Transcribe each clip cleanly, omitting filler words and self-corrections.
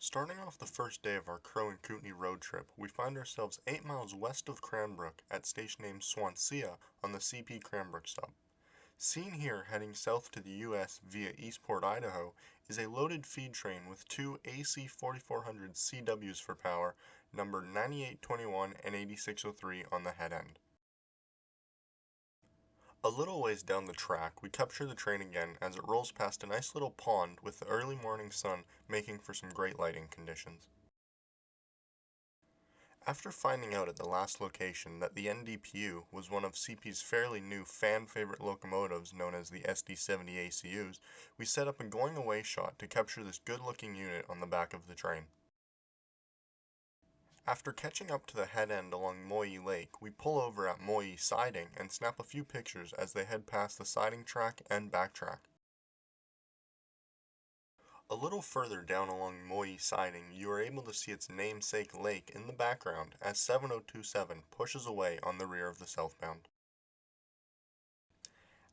Starting off the first day of our Crow and Kootenays road trip, we find ourselves 8 miles west of Cranbrook at station named Swansea on the CP Cranbrook sub. Seen here heading south to the US via Eastport, Idaho, is a loaded feed train with two AC 4400 CWs for power, number 9821 and 8603 on the head end. A little ways down the track, we capture the train again as it rolls past a nice little pond with the early morning sun making for some great lighting conditions. After finding out at the last location that the NDPU was one of CP's fairly new fan-favorite locomotives known as the SD70 ACUs, we set up a going-away shot to capture this good-looking unit on the back of the train. After catching up to the head end along Moyi Lake, we pull over at Moyi Siding and snap a few pictures as they head past the siding track and backtrack. A little further down along Moyi Siding, you are able to see its namesake lake in the background as 7027 pushes away on the rear of the southbound.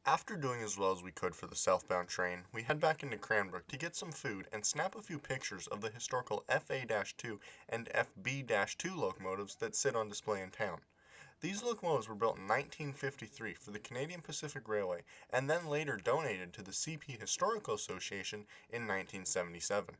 After doing as well as we could for the southbound train, we head back into Cranbrook to get some food and snap a few pictures of the historical FA-2 and FB-2 locomotives that sit on display in town. These locomotives were built in 1953 for the Canadian Pacific Railway and then later donated to the CP Historical Association in 1977.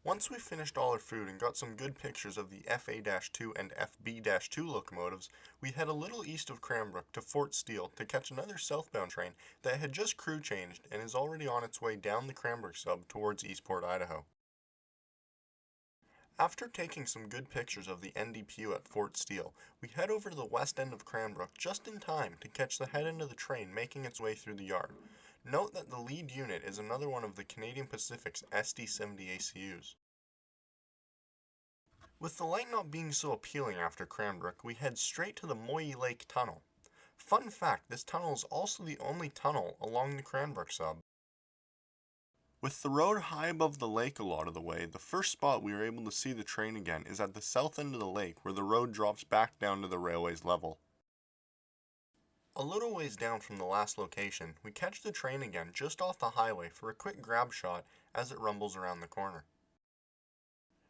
Once we finished all our food and got some good pictures of the FA-2 and FB-2 locomotives, we head a little east of Cranbrook to Fort Steele to catch another southbound train that had just crew changed and is already on its way down the Cranbrook sub towards Eastport, Idaho. After taking some good pictures of the NDPU at Fort Steele, we head over to the west end of Cranbrook just in time to catch the head end of the train making its way through the yard. Note that the lead unit is another one of the Canadian Pacific's SD70 ACUs. With the light not being so appealing after Cranbrook, we head straight to the Moyi Lake Tunnel. Fun fact, this tunnel is also the only tunnel along the Cranbrook sub. With the road high above the lake a lot of the way, the first spot we are able to see the train again is at the south end of the lake where the road drops back down to the railway's level. A little ways down from the last location, we catch the train again just off the highway for a quick grab shot as it rumbles around the corner.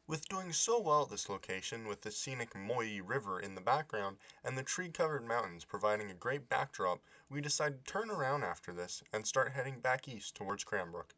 With doing so well at this location with the scenic Moyi River in the background and the tree-covered mountains providing a great backdrop, we decide to turn around after this and start heading back east towards Cranbrook.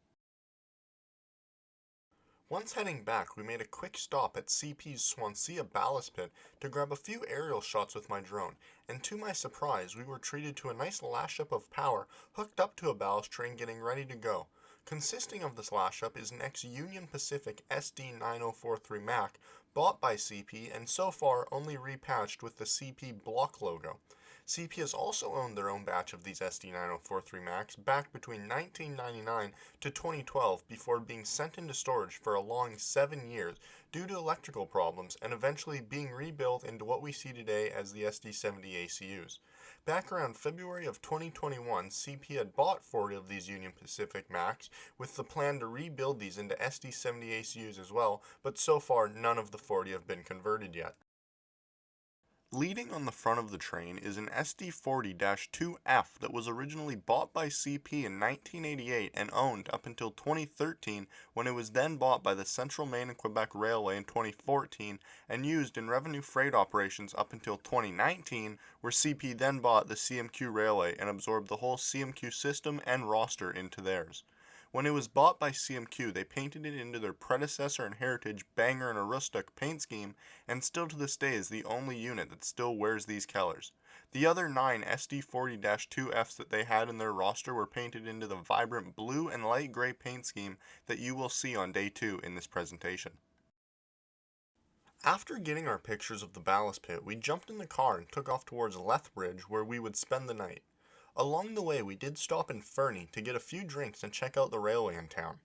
Once heading back, we made a quick stop at CP's Swansea ballast pit to grab a few aerial shots with my drone, and to my surprise, we were treated to a nice lash-up of power hooked up to a ballast train getting ready to go. Consisting of this lash-up is an ex-Union Pacific SD9043 Mac bought by CP and so far only repatched with the CP block logo. CP has also owned their own batch of these SD9043 Macs back between 1999 to 2012 before being sent into storage for a long 7 years due to electrical problems and eventually being rebuilt into what we see today as the SD70 ACUs. Back around February of 2021, CP had bought 40 of these Union Pacific Macs with the plan to rebuild these into SD70 ACUs as well, but so far none of the 40 have been converted yet. Leading on the front of the train is an SD40-2F that was originally bought by CP in 1988 and owned up until 2013 when it was then bought by the Central Maine and Quebec Railway in 2014 and used in revenue freight operations up until 2019 where CP then bought the CMQ Railway and absorbed the whole CMQ system and roster into theirs. When it was bought by CMQ, they painted it into their predecessor and heritage Banger and Aroostook paint scheme, and still to this day is the only unit that still wears these colors. The other 9 SD40-2Fs that they had in their roster were painted into the vibrant blue and light gray paint scheme that you will see on day 2 in this presentation. After getting our pictures of the ballast pit, we jumped in the car and took off towards Lethbridge where we would spend the night. Along the way, we did stop in Fernie to get a few drinks and check out the railway in town.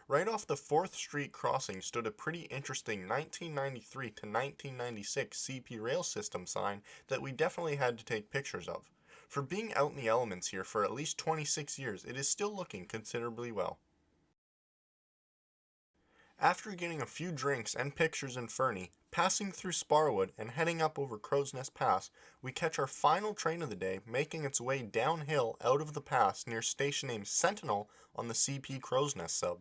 Right off the 4th Street crossing stood a pretty interesting 1993 to 1996 CP rail system sign that we definitely had to take pictures of. For being out in the elements here for at least 26 years, it is still looking considerably well. After getting a few drinks and pictures in Fernie, passing through Sparwood and heading up over Crowsnest Pass, we catch our final train of the day making its way downhill out of the pass near station named Sentinel on the CP Crowsnest sub.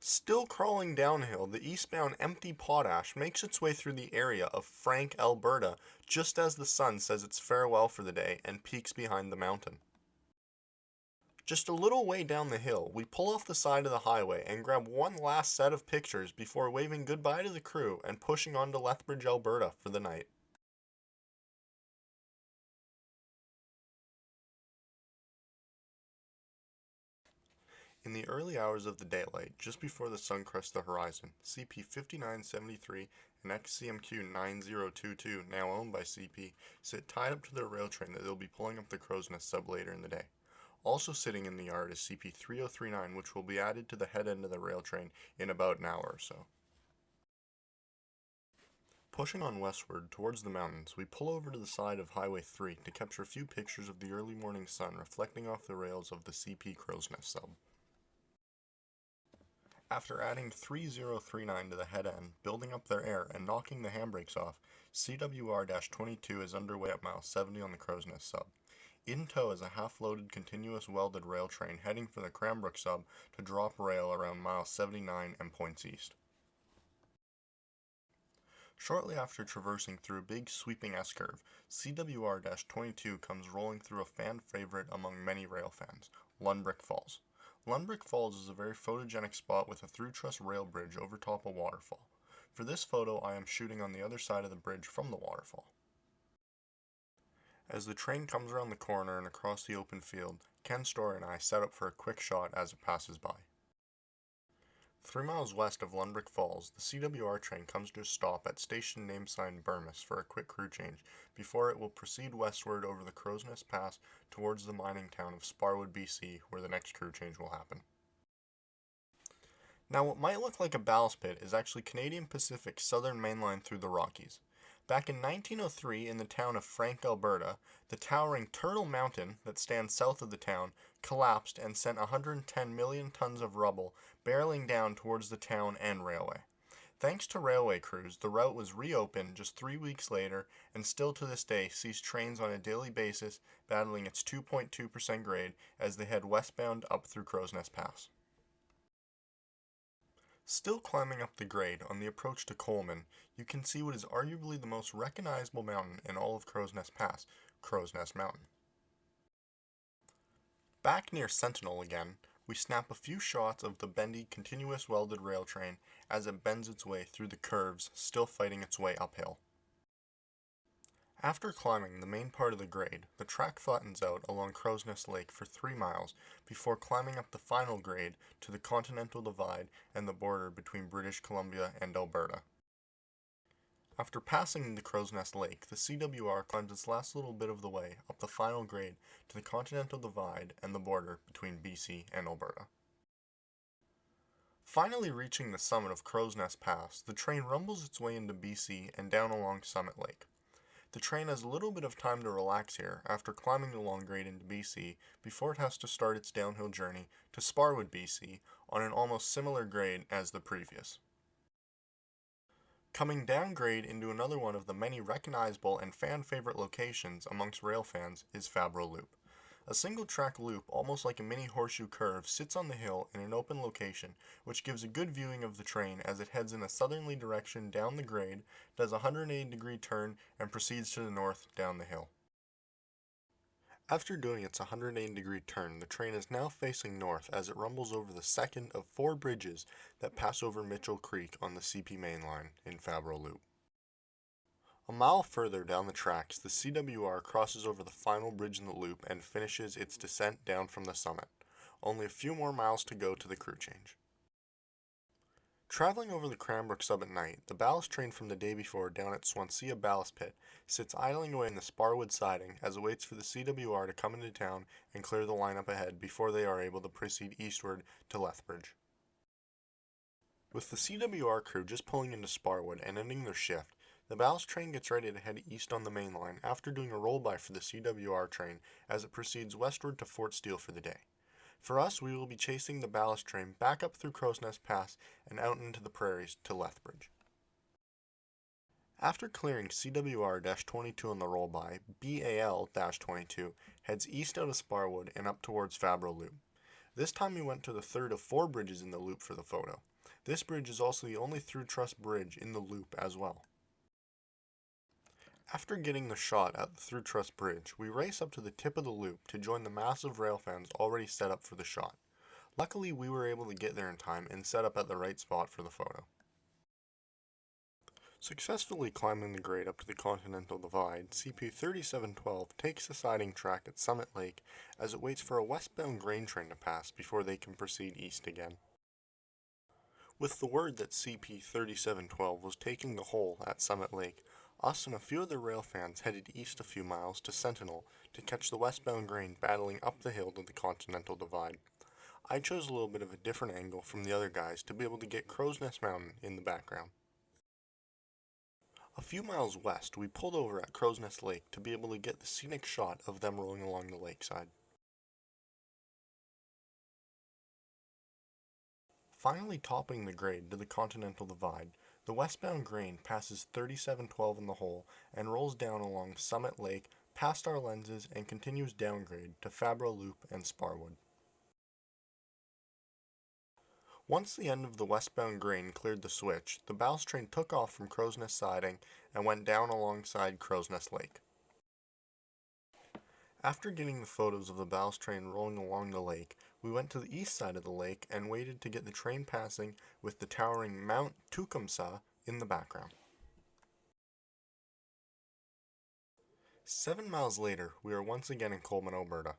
Still crawling downhill, the eastbound empty potash makes its way through the area of Frank, Alberta, just as the sun says its farewell for the day and peaks behind the mountain. Just a little way down the hill, we pull off the side of the highway and grab one last set of pictures before waving goodbye to the crew and pushing on to Lethbridge, Alberta for the night. In the early hours of the daylight, just before the sun crests the horizon, CP 5973 and XCMQ 9022, now owned by CP, sit tied up to their rail train that they'll be pulling up the Crowsnest sub later in the day. Also sitting in the yard is CP 3039, which will be added to the head end of the rail train in about an hour or so. Pushing on westward towards the mountains, we pull over to the side of Highway 3 to capture a few pictures of the early morning sun reflecting off the rails of the CP Crowsnest sub. After adding 3039 to the head end, building up their air, and knocking the handbrakes off, CWR-22 is underway at mile 70 on the Crowsnest sub. In tow is a half-loaded continuous welded rail train heading for the Cranbrook sub to drop rail around mile 79 and points east. Shortly after traversing through a big sweeping S-curve, CWR-22 comes rolling through a fan favorite among many rail fans, Lundbrick Falls. Lundbrick Falls is a very photogenic spot with a through-truss rail bridge over top a waterfall. For this photo, I am shooting on the other side of the bridge from the waterfall. As the train comes around the corner and across the open field, Ken Story and I set up for a quick shot as it passes by. 3 miles west of Lundbrick Falls, the CWR train comes to a stop at station name sign Burmis for a quick crew change before it will proceed westward over the Crowsnest Pass towards the mining town of Sparwood, BC, where the next crew change will happen. Now, what might look like a ballast pit is actually Canadian Pacific's southern mainline through the Rockies. Back in 1903, in the town of Frank, Alberta, the towering Turtle Mountain that stands south of the town collapsed and sent 110 million tons of rubble barreling down towards the town and railway. Thanks to railway crews, the route was reopened just 3 weeks later and still to this day sees trains on a daily basis battling its 2.2% grade as they head westbound up through Crowsnest Pass. Still climbing up the grade on the approach to Coleman, you can see what is arguably the most recognizable mountain in all of Crowsnest Pass, Crowsnest Mountain. Back near Sentinel again, we snap a few shots of the bendy continuous welded rail train as it bends its way through the curves, still fighting its way uphill. After climbing the main part of the grade, the track flattens out along Crowsnest Lake for 3 miles before climbing up the final grade to the Continental Divide and the border between British Columbia and Alberta. After passing the Crowsnest Lake, the CWR climbs its last little bit of the way up the final grade to the Continental Divide and the border between BC and Alberta. Finally reaching the summit of Crowsnest Pass, the train rumbles its way into BC and down along Summit Lake. The train has a little bit of time to relax here after climbing the long grade into BC before it has to start its downhill journey to Sparwood, BC on an almost similar grade as the previous. Coming down grade into another one of the many recognizable and fan favorite locations amongst rail fans is Fabro Loop. A single track loop, almost like a mini horseshoe curve, sits on the hill in an open location, which gives a good viewing of the train as it heads in a southerly direction down the grade, does a 180-degree turn, and proceeds to the north down the hill. After doing its 180-degree turn, the train is now facing north as it rumbles over the second of 4 bridges that pass over Mitchell Creek on the CP mainline in Fabro Loop. A mile further down the tracks, the CWR crosses over the final bridge in the loop and finishes its descent down from the summit. Only a few more miles to go to the crew change. Traveling over the Cranbrook sub at night, the ballast train from the day before down at Swansea Ballast Pit sits idling away in the Sparwood siding as it waits for the CWR to come into town and clear the line up ahead before they are able to proceed eastward to Lethbridge. With the CWR crew just pulling into Sparwood and ending their shift, the ballast train gets ready to head east on the main line after doing a roll-by for the CWR train as it proceeds westward to Fort Steele for the day. For us, we will be chasing the ballast train back up through Crowsnest Pass and out into the prairies to Lethbridge. After clearing CWR-22 on the roll-by, BAL-22 heads east out of Sparwood and up towards Fabro Loop. This time we went to the third of 4 bridges in the loop for the photo. This bridge is also the only through truss bridge in the loop as well. After getting the shot at the through truss bridge, we race up to the tip of the loop to join the massive rail fans already set up for the shot. Luckily, we were able to get there in time and set up at the right spot for the photo. Successfully climbing the grade up to the Continental Divide, CP 3712 takes the siding track at Summit Lake as it waits for a westbound grain train to pass before they can proceed east again. With the word that CP 3712 was taking the hole at Summit Lake, us and a few other rail fans headed east a few miles to Sentinel to catch the westbound grain battling up the hill to the Continental Divide. I chose a little bit of a different angle from the other guys to be able to get Crowsnest Mountain in the background. A few miles west, we pulled over at Crowsnest Lake to be able to get the scenic shot of them rolling along the lakeside. Finally topping the grade to the Continental Divide, the westbound grain passes 3712 in the hole and rolls down along Summit Lake past our lenses and continues downgrade to Fabro Loop and Sparwood. Once the end of the westbound grain cleared the switch, the ballast train took off from Crowsnest siding and went down alongside Crowsnest Lake. After getting the photos of the ballast train rolling along the lake, we went to the east side of the lake and waited to get the train passing with the towering Mount Tecumseh in the background. 7 miles later, we are once again in Coleman, Alberta,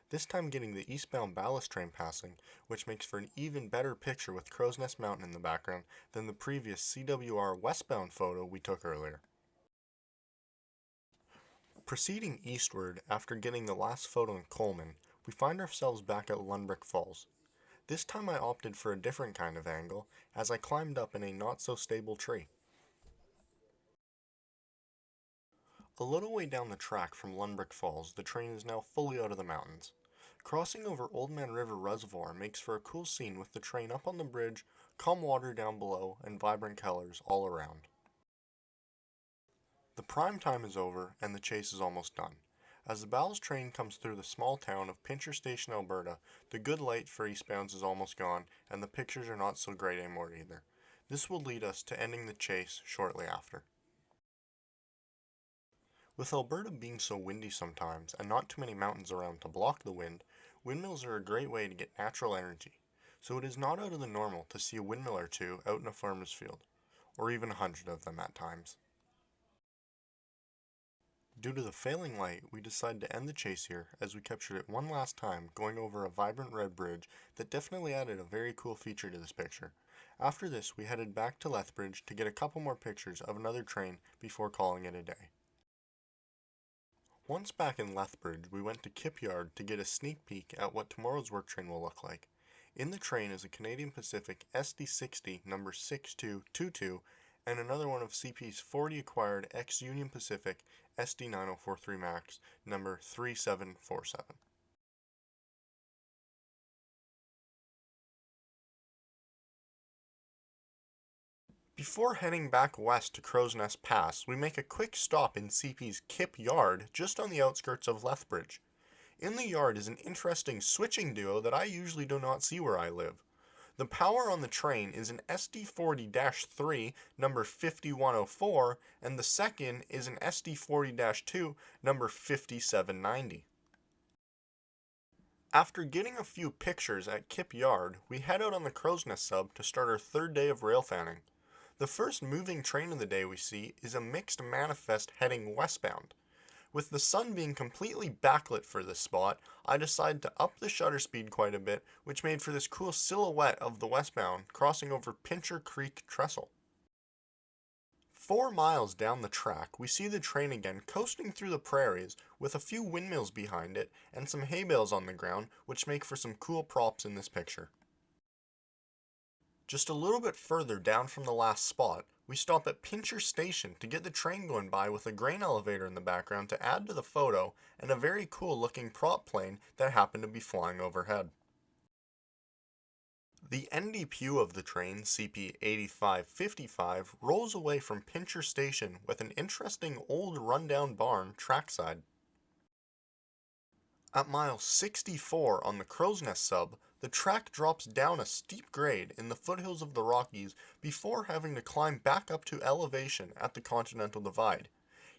this time getting the eastbound ballast train passing, which makes for an even better picture with Crowsnest Mountain in the background than the previous CWR westbound photo we took earlier. Proceeding eastward after getting the last photo in Coleman, we find ourselves back at Lunbrick Falls. This time I opted for a different kind of angle as I climbed up in a not so stable tree. A little way down the track from Lunbrick Falls, the train is now fully out of the mountains. Crossing over Old Man River Reservoir makes for a cool scene with the train up on the bridge, calm water down below, and vibrant colors all around. The prime time is over and the chase is almost done. As the ballast train comes through the small town of Pincher Station, Alberta, the good light for eastbounds is almost gone and the pictures are not so great anymore either. This will lead us to ending the chase shortly after. With Alberta being so windy sometimes and not too many mountains around to block the wind, windmills are a great way to get natural energy, so it is not out of the normal to see a windmill or two out in a farmer's field, or even 100 of them at times. Due to the failing light, we decided to end the chase here as we captured it one last time going over a vibrant red bridge that definitely added a very cool feature to this picture. After this, we headed back to Lethbridge to get a couple more pictures of another train before calling it a day. Once back in Lethbridge, we went to Kip Yard to get a sneak peek at what tomorrow's work train will look like. In the train is a Canadian Pacific SD60 number 6222 and another one of CP's 40 acquired ex-Union Pacific SD9043 Max number 3747. Before heading back west to Crowsnest Pass, we make a quick stop in CP's Kip Yard just on the outskirts of Lethbridge. In the yard is an interesting switching duo that I usually do not see where I live. The power on the train is an SD40-3 number 5104 and the second is an SD40-2 number 5790. After getting a few pictures at Kip Yard, we head out on the Crowsnest sub to start our third day of rail fanning. The first moving train of the day we see is a mixed manifest heading westbound. With the sun being completely backlit for this spot, I decided to up the shutter speed quite a bit, which made for this cool silhouette of the westbound crossing over Pincher Creek Trestle. 4 miles down the track, we see the train again coasting through the prairies with a few windmills behind it and some hay bales on the ground, which make for some cool props in this picture. Just a little bit further down from the last spot, we stop at Pincher Station to get the train going by with a grain elevator in the background to add to the photo and a very cool looking prop plane that happened to be flying overhead. The NDPU of the train, CP 8555, rolls away from Pincher Station with an interesting old rundown barn trackside. At mile 64 on the Crowsnest sub, The track drops down a steep grade in the foothills of the Rockies before having to climb back up to elevation at the Continental Divide.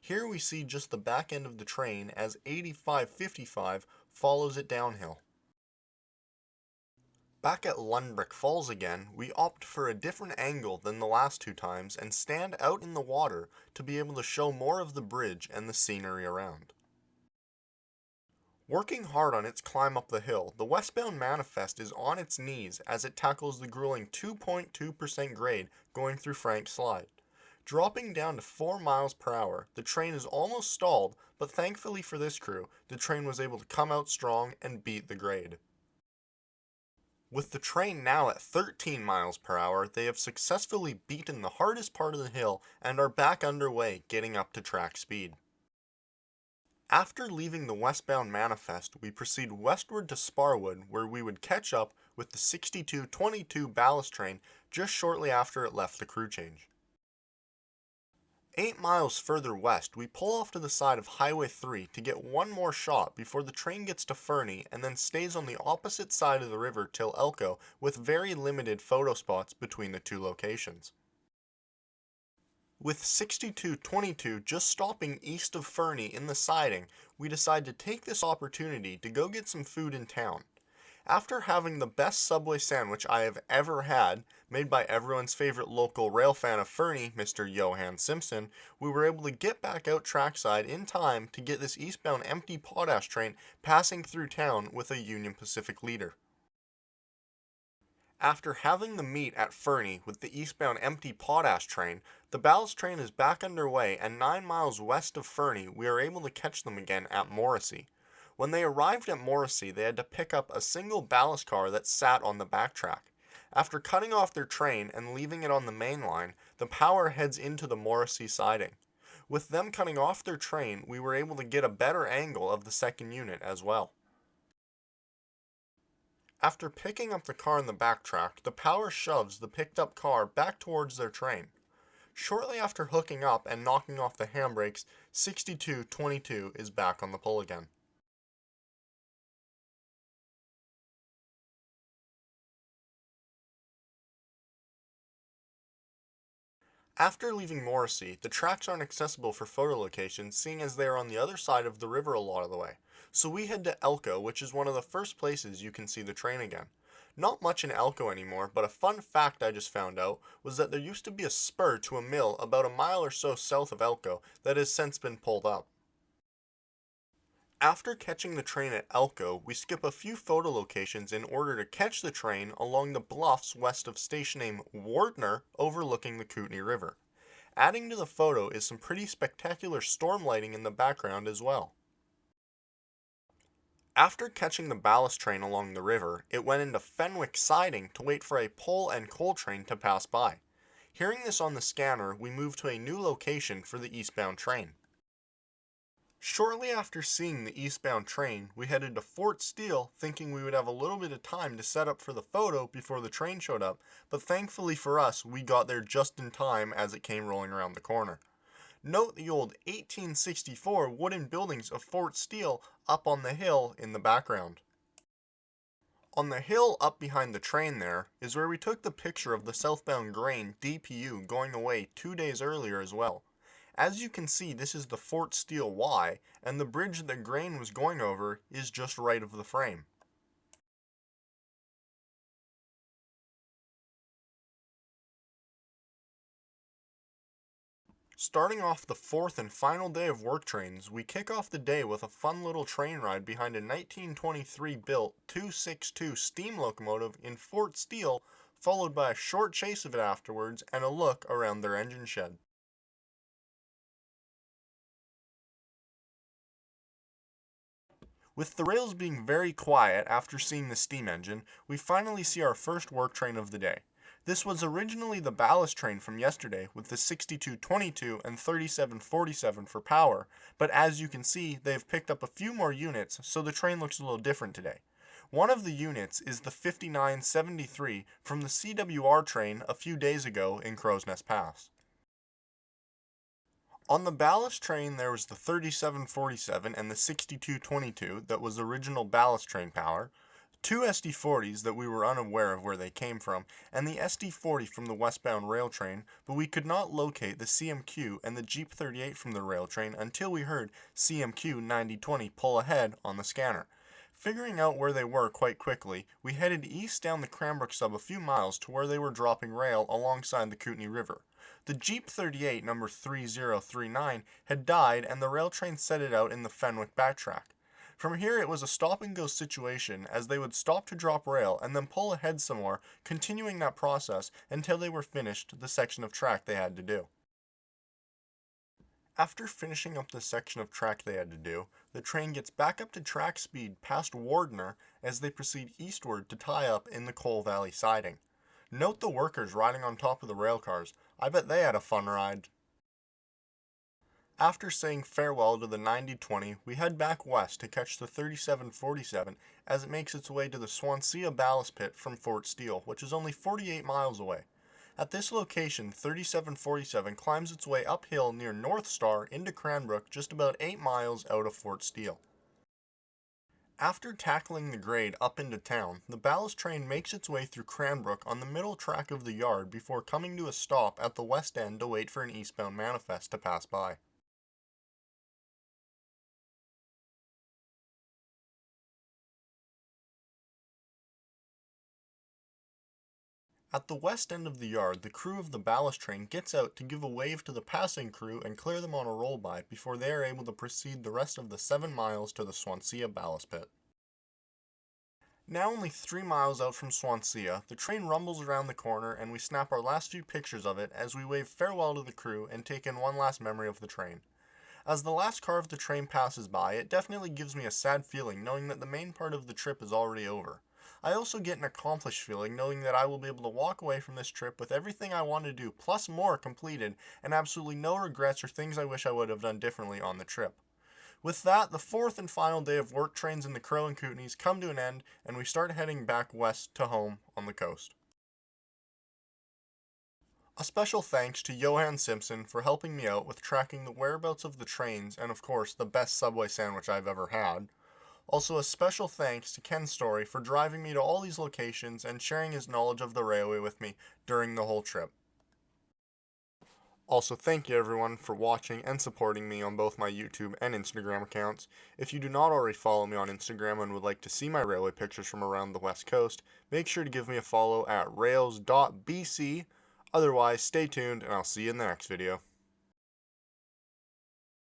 Here we see just the back end of the train as 8555 follows it downhill. Back at Lundbrick Falls again, we opt for a different angle than the last two times and stand out in the water to be able to show more of the bridge and the scenery around. Working hard on its climb up the hill, the westbound Manifest is on its knees as it tackles the grueling 2.2% grade going through Frank Slide. Dropping down to 4 miles per hour, the train is almost stalled, but thankfully for this crew, the train was able to come out strong and beat the grade. With the train now at 13 miles per hour, they have successfully beaten the hardest part of the hill and are back underway, getting up to track speed. After leaving the westbound Manifest, we proceed westward to Sparwood, where we would catch up with the 6222 ballast train just shortly after it left the crew change. 8 miles further west, we pull off to the side of Highway 3 to get one more shot before the train gets to Fernie and then stays on the opposite side of the river till Elko with very limited photo spots between the two locations. With 6222 just stopping east of Fernie in the siding, we decide to take this opportunity to go get some food in town. After having the best Subway sandwich I have ever had, made by everyone's favorite local rail fan of Fernie, Mr. Johan Simpson, we were able to get back out trackside in time to get this eastbound empty potash train passing through town with a Union Pacific leader. After having the meet at Fernie with the eastbound empty potash train, the ballast train is back underway and 9 miles west of Fernie we are able to catch them again at Morrissey. When they arrived at Morrissey, they had to pick up a single ballast car that sat on the backtrack. After cutting off their train and leaving it on the main line, the power heads into the Morrissey siding. With them cutting off their train, we were able to get a better angle of the second unit as well. After picking up the car in the backtrack, the power shoves the picked up car back towards their train. Shortly after hooking up and knocking off the handbrakes, 6222 is back on the pole again. After leaving Morrissey, the tracks aren't accessible for photo locations seeing as they are on the other side of the river a lot of the way, so we head to Elko, which is one of the first places you can see the train again. Not much in Elko anymore, but a fun fact I just found out was that there used to be a spur to a mill about a mile or so south of Elko that has since been pulled up. After catching the train at Elko, we skip a few photo locations in order to catch the train along the bluffs west of station name Wardner overlooking the Kootenay River. Adding to the photo is some pretty spectacular storm lighting in the background as well. After catching the ballast train along the river, it went into Fenwick siding to wait for a coal and coal train to pass by. Hearing this on the scanner, we move to a new location for the eastbound train. Shortly after seeing the eastbound train, we headed to Fort Steele thinking we would have a little bit of time to set up for the photo before the train showed up, but thankfully for us, we got there just in time as it came rolling around the corner. Note the old 1864 wooden buildings of Fort Steele up on the hill in the background. On the hill up behind the train there is where we took the picture of the southbound grain DPU going away 2 days earlier as well. As you can see, this is the Fort Steele Y, and the bridge that grain was going over is just right of the frame. Starting off the fourth and final day of work trains, we kick off the day with a fun little train ride behind a 1923 built 262 steam locomotive in Fort Steele, followed by a short chase of it afterwards and a look around their engine shed. With the rails being very quiet after seeing the steam engine, we finally see our first work train of the day. This was originally the ballast train from yesterday with the 6222 and 3747 for power, but as you can see, they've picked up a few more units, so the train looks a little different today. One of the units is the 5973 from the CWR train a few days ago in Crowsnest Pass. On the ballast train there was the 3747 and the 6222 that was original ballast train power, Two SD40s that we were unaware of where they came from, and the SD40 from the westbound rail train, but we could not locate the CMQ and the Jeep 38 from the rail train until we heard CMQ 9020 pull ahead on the scanner. Figuring out where they were quite quickly, we headed east down the Cranbrook sub a few miles to where they were dropping rail alongside the Kootenay River. The Jeep 38, number 3039, had died and the rail train set it out in the Fenwick backtrack. From here it was a stop and go situation as they would stop to drop rail and then pull ahead some more, continuing that process until they were finished the section of track they had to do. After finishing up the section of track they had to do, the train gets back up to track speed past Wardner as they proceed eastward to tie up in the Coal Valley siding. Note the workers riding on top of the rail cars. I bet they had a fun ride. After saying farewell to the 9020, we head back west to catch the 3747 as it makes its way to the Swansea ballast pit from Fort Steele, which is only 48 miles away. At this location, 3747 climbs its way uphill near North Star into Cranbrook just about 8 miles out of Fort Steele. After tackling the grade up into town, the ballast train makes its way through Cranbrook on the middle track of the yard before coming to a stop at the west end to wait for an eastbound manifest to pass by. At the west end of the yard, the crew of the ballast train gets out to give a wave to the passing crew and clear them on a roll-by before they are able to proceed the rest of the 7 miles to the Swansea ballast pit. Now only 3 miles out from Swansea, the train rumbles around the corner and we snap our last few pictures of it as we wave farewell to the crew and take in one last memory of the train. As the last car of the train passes by, it definitely gives me a sad feeling knowing that the main part of the trip is already over. I also get an accomplished feeling knowing that I will be able to walk away from this trip with everything I want to do plus more completed and absolutely no regrets or things I wish I would have done differently on the trip. With that, the fourth and final day of work trains in the Crow and Kootenays come to an end and we start heading back west to home on the coast. A special thanks to Johan Simpson for helping me out with tracking the whereabouts of the trains and of course the best Subway sandwich I've ever had. Also a special thanks to Ken Story for driving me to all these locations and sharing his knowledge of the railway with me during the whole trip. Also, thank you everyone for watching and supporting me on both my YouTube and Instagram accounts. If you do not already follow me on Instagram and would like to see my railway pictures from around the West Coast, make sure to give me a follow at rails.bc. Otherwise, stay tuned and I'll see you in the next video.